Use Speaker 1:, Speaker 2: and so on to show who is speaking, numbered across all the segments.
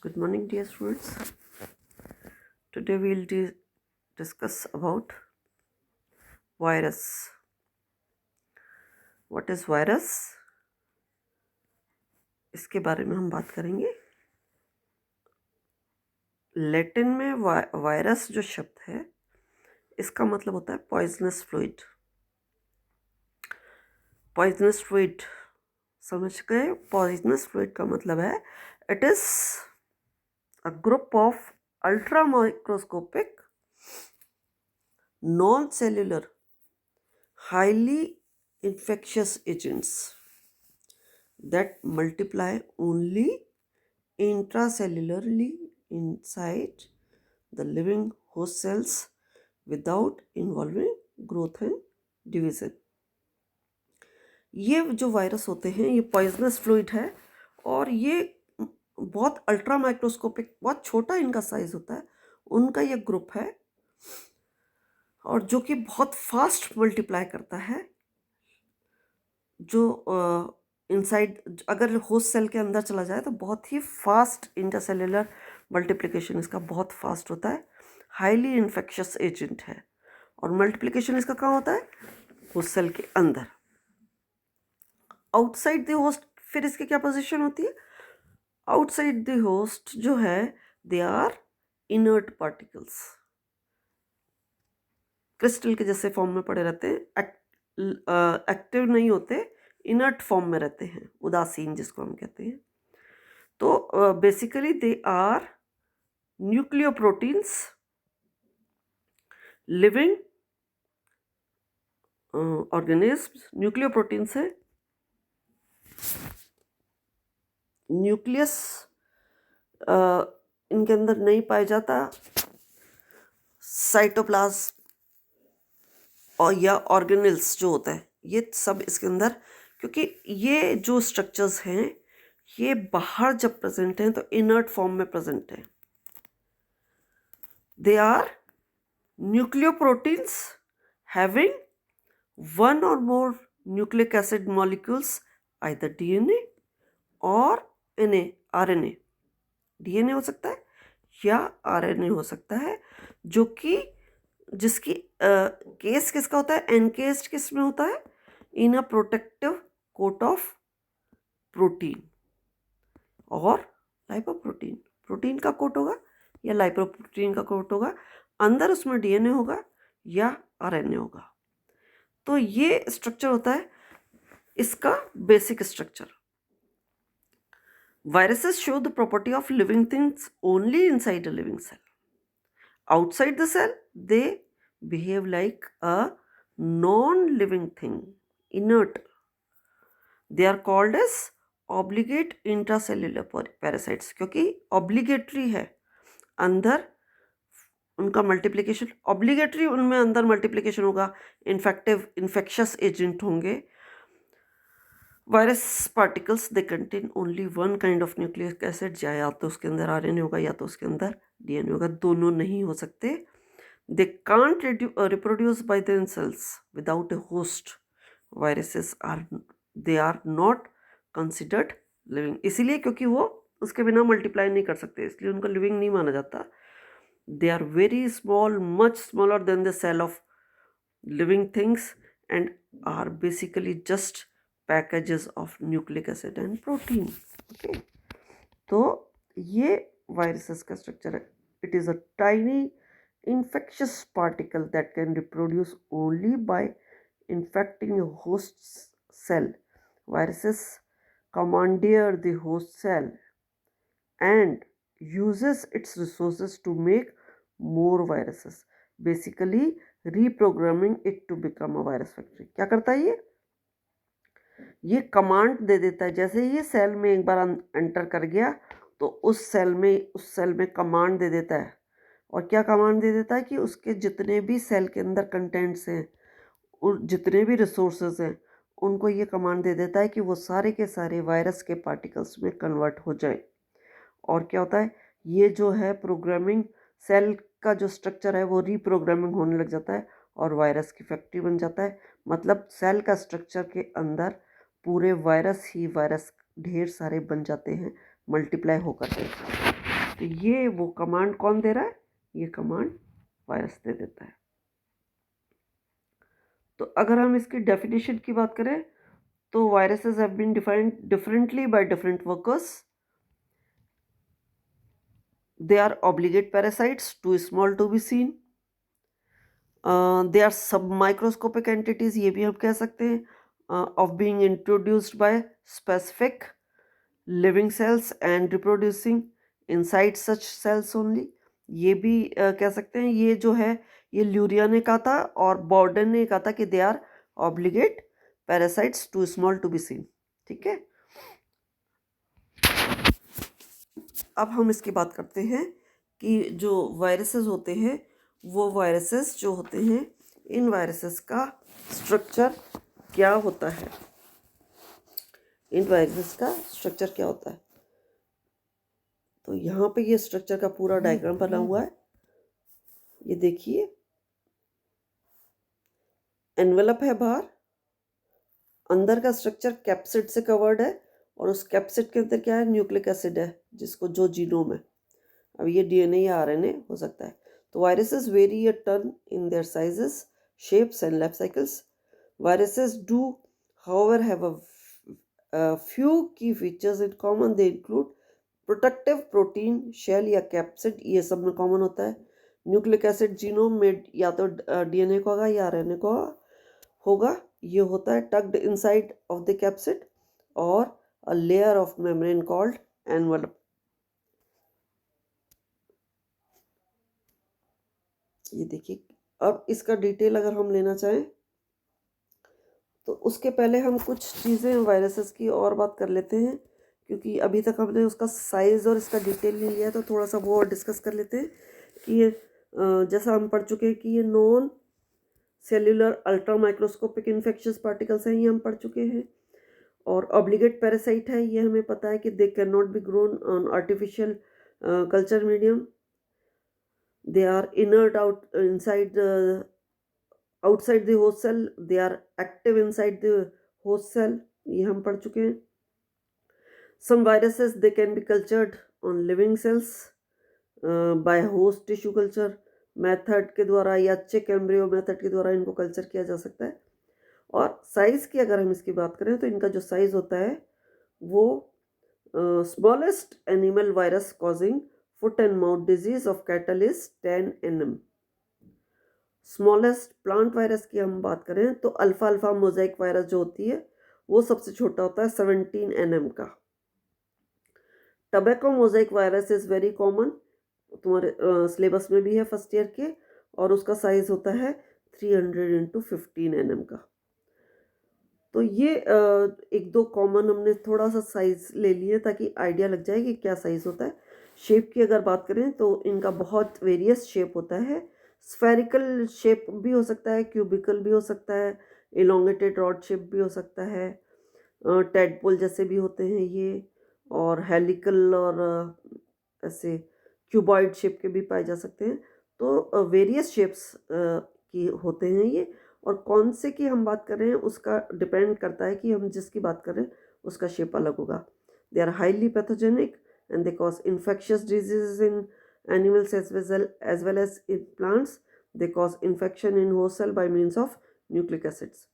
Speaker 1: Good morning, dear students. Today we'll discuss about virus. What is virus? इसके बारे में हम बात करेंगे. लैटिन में वायरस जो शब्द है इसका मतलब होता है पॉइजनस फ्लूइड. पॉइजनस फ्लूइड समझ गए? पॉइजनस फ्लूइड का मतलब है it is a group of ultra microscopic non cellular highly infectious agents that multiply only intracellularly inside the living host cells without involving growth and division. ये जो virus होते हैं ये पॉइजनस फ्लूइड है और ये बहुत अल्ट्रा माइक्रोस्कोपिक, बहुत छोटा इनका साइज होता है. उनका ये ग्रुप है और जो कि बहुत फास्ट मल्टीप्लाई करता है. जो इनसाइड अगर होस्ट सेल के अंदर चला जाए तो बहुत ही फास्ट इंटरसेल्युलर मल्टीप्लिकेशन इसका बहुत फास्ट होता है. हाईली इन्फेक्शियस एजेंट है और मल्टीप्लिकेशन इसका कहाँ होता है? होस्ट सेल के अंदर. आउटसाइड द होस्ट फिर इसकी क्या पोजीशन होती है? आउटसाइड द होस्ट जो है they are inert particles, crystal के जैसे फॉर्म में पड़े रहते हैं, एक्टिव नहीं होते, इनर्ट फॉर्म में रहते हैं, उदासीन जिसको हम कहते हैं. तो basically they are nucleoproteins living organisms. Nucleoproteins है. न्यूक्लियस इनके अंदर नहीं पाया जाता. साइटोप्लाज्म और या ऑर्गेनेल्स जो होता है ये सब इसके अंदर, क्योंकि ये जो स्ट्रक्चर्स हैं ये बाहर जब प्रेजेंट हैं तो इनर्ट फॉर्म में प्रेजेंट है. They are nucleoproteins having one or more nucleic acid molecules, either DNA or RNA. DNA हो सकता है या आरएनए हो सकता है, जो कि जिसकी केस किसका होता है? एनकेस्ड किस में होता है? In a protective coat of protein or lipoprotein. Protein का कोट होगा या लाइपोप्रोटीन का कोट होगा. अंदर उसमें डीएनए होगा या आरएनए होगा. तो ये स्ट्रक्चर होता है इसका basic structure. Viruses show the property of living things only inside a living cell. Outside the cell, they behave like a non-living thing, inert. They are called as obligate intracellular parasites, क्योंकि obligatory है अंदर उनका multiplication. Obligatory उनमें अंदर multiplication होगा. Infectious agent होंगे. Virus particles they contain only one kind of nucleic acid. या तो उसके अंदर आरएनए होगा या तो उसके अंदर डीएनए होगा. दोनों नहीं हो सकते. They can't reproduce by themselves without a host. Viruses they are not considered living, इसीलिए क्योंकि वो उसके बिना मल्टीप्लाई नहीं कर सकते, इसलिए उनको लिविंग नहीं माना जाता. They are very small, much smaller than the cell of living things and are basically just packages of nucleic acid and protein. Okay, तो ये वायरसेस का स्ट्रक्चर है. It is a tiny infectious particle that can reproduce only by infecting a host cell. Viruses commandeer the host cell and uses its resources to make more viruses, basically reprogramming it to become a virus factory. क्या करता है ये command दे देता है. जैसे ये cell में एक बार एंटर कर गया तो उस सेल में कमांड दे देता है. और क्या कमांड दे देता है कि उसके जितने भी सेल के अंदर कंटेंट्स हैं और जितने भी रिसोर्सेज हैं उनको ये कमांड दे देता है कि वो सारे के सारे वायरस के पार्टिकल्स में कन्वर्ट हो जाए. और क्या होता है, ये जो है प्रोग्रामिंग, सेल का जो स्ट्रक्चर है वो रीप्रोग्रामिंग होने लग जाता है और वायरस की फैक्ट्री बन जाता है. मतलब सेल का स्ट्रक्चर के अंदर पूरे वायरस ढेर सारे बन जाते हैं मल्टीप्लाई होकर के. तो ये वो कमांड कौन दे रहा है? ये कमांड वायरस दे देता है। तो अगर हम इसकी डेफिनेशन की बात करें तो viruses have been defined differently by different workers. They are obligate parasites, too small to be seen. They are submicroscopic entities, ये भी हम कह सकते हैं, of being introduced by specific living cells and reproducing inside such cells only. ये भी कह सकते हैं। ये जो है ये ल्यूरिया ने कहा था और बॉर्डन ने कहा था कि they are obligate parasites too small to be seen. ठीक है, अब हम इसकी बात करते हैं कि जो वायरसेस होते हैं वो वायरसेस जो होते हैं, इन वायरसेस का स्ट्रक्चर क्या होता है। इन वायरसेस का स्ट्रक्चर क्या होता है? तो यहाँ पे ये स्ट्रक्चर का पूरा डायग्राम बना हुआ है, ये देखिए। एनवेलप है बाहर, अंदर का स्ट्रक्चर कैप्सिड से कवर्ड है और उस कैप्सिड के अंदर क्या है? न्यूक्लिक एसिड है, जिसको जो जीनोम है। अब ये डीएनए या आरएनए हो सकता है। तो viruses vary a ton in their sizes, shapes and life cycles. Viruses do however have a few key features in common. They include protective protein, shell या कैप्सिड, ये सब में कॉमन होता है। न्यूक्लिक एसिड जीनोम में या तो DNA को होगा या आरएनए को होगा। ये होता है tucked inside of the capsid और a layer of membrane called envelope. ये देखिए, अब इसका डिटेल अगर हम लेना चाहें तो उसके पहले हम कुछ चीज़ें वायरसेस की और बात कर लेते हैं, क्योंकि अभी तक हमने उसका साइज़ और इसका डिटेल नहीं लिया, तो थोड़ा सा वो और डिस्कस कर लेते हैं कि ये जैसा हम पढ़ चुके हैं कि ये non cellular ultra microscopic infectious particles हैं, ये हम पढ़ चुके हैं। और ऑब्लिगेट पैरासाइट है, ये हमें पता है कि they can not be grown on artificial culture medium. They are inert out inside outside the host cell, they are active inside the host cell, ये हम पढ़ चुके हैं। Some viruses they can be cultured on living cells by host tissue culture method के द्वारा या check embryo method के द्वारा इनको कल्चर किया जा सकता है। और साइज़ की अगर हम इसकी बात करें तो इनका जो साइज़ होता है वो smallest animal virus causing foot and mouth disease of cattle is 10 nm। Smallest plant virus की हम बात करें तो अल्फा मोज़ेक वायरस जो होती है वो सबसे छोटा होता है 17 nm का। Tobacco mosaic virus is very common, तुम्हारे सिलेबस में भी है फर्स्ट ईयर के, और उसका साइज़ होता है 300 × 15 nm का। तो ये एक दो कॉमन हमने थोड़ा सा साइज़ ले लिए ताकि आइडिया लग जाए कि क्या साइज़ होता है। शेप की अगर बात करें तो इनका बहुत वेरियस शेप होता है। स्फेरिकल शेप भी हो सकता है, क्यूबिकल भी हो सकता है, इलोंगेटेड रॉड शेप भी हो सकता है, टेडपोल जैसे भी होते हैं ये, और हेलिकल और ऐसे क्यूबॉइड शेप के भी पाए जा सकते हैं। तो वेरियस शेप्स की होते हैं ये, और कौन से की हम बात कर रहे हैं उसका डिपेंड करता है कि हम जिसकी बात कर रहे हैं उसका शेप अलग होगा। They are highly pathogenic and they cause infectious diseases in animals as well as in plants. They cause infection in host cell by means of nucleic acids.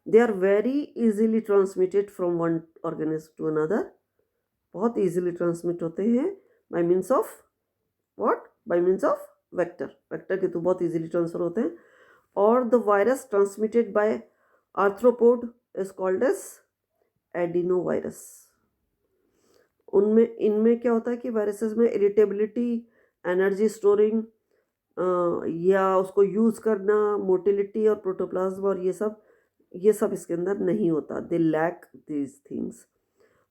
Speaker 1: They are very easily transmitted from one organism to another. बहुत easily transmit होते हैं by means of what? By means of vector. Vector के तो बहुत easily transfer होते हैं। और the virus transmitted by arthropod is called as adenovirus. उनमें इनमें क्या होता है कि वायरसेस में इरिटेबिलिटी, एनर्जी स्टोरिंग या उसको यूज़ करना, मोटिलिटी और प्रोटोप्लाज्म और ये सब इसके अंदर नहीं होता। They lack these things.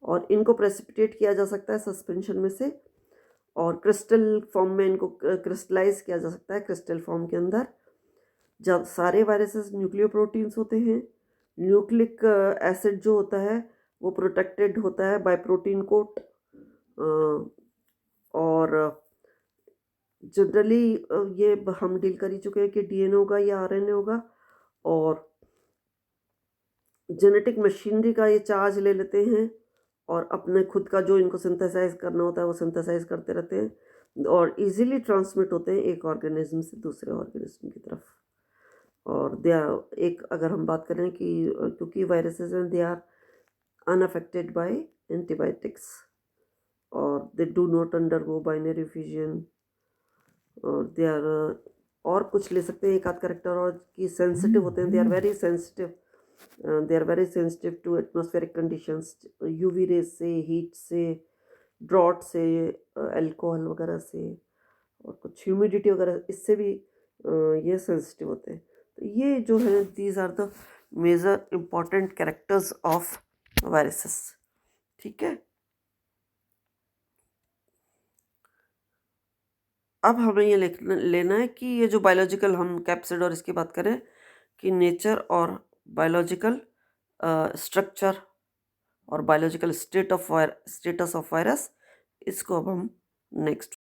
Speaker 1: और इनको प्रेसिपिटेट किया जा सकता है सस्पेंशन में से, और क्रिस्टल फॉर्म में इनको क्रिस्टलाइज किया जा सकता है क्रिस्टल फॉर्म के अंदर। जब सारे वायरसेस न्यूक्लियोप्रोटीन्स होते हैं, न्यूक्लिक एसिड जो होता है वो प्रोटेक्टेड होता है बाय प्रोटीन कोट, और जनरली ये हम डील कर ही चुके हैं कि डीएनए होगा या आरएनए होगा, और जेनेटिक मशीनरी का ये चार्ज ले लेते हैं और अपने खुद का जो इनको सिंथेसाइज करना होता है वो सिंथेसाइज करते रहते हैं और इजीली ट्रांसमिट होते हैं एक ऑर्गेनिज्म से दूसरे ऑर्गेनिज्म की तरफ। और दे आर एक अगर हम बात करें कि क्योंकि वायरसेस हैं they are unaffected by antibiotics और they do not undergo binary fusion और दे आर और कुछ ले सकते हैं एक आध करेक्टर और कि सेंसिटिव होते हैं, they are very sensitive, they are very sensitive to atmospheric conditions, UV rays से, हीट से, ड्रॉट से, अल्कोहल वगैरह से और कुछ ह्यूमिडिटी वगैरह इससे भी ये सेंसिटिव होते हैं। तो ये जो है these are the major important characters of viruses. ठीक है, अब हमें ये लेना है कि ये जो बायोलॉजिकल हम कैप्सिड और इसकी बात करें कि नेचर और बायोलॉजिकल स्ट्रक्चर और बायोलॉजिकल स्टेटस ऑफ वायरस, इसको अब हम नेक्स्ट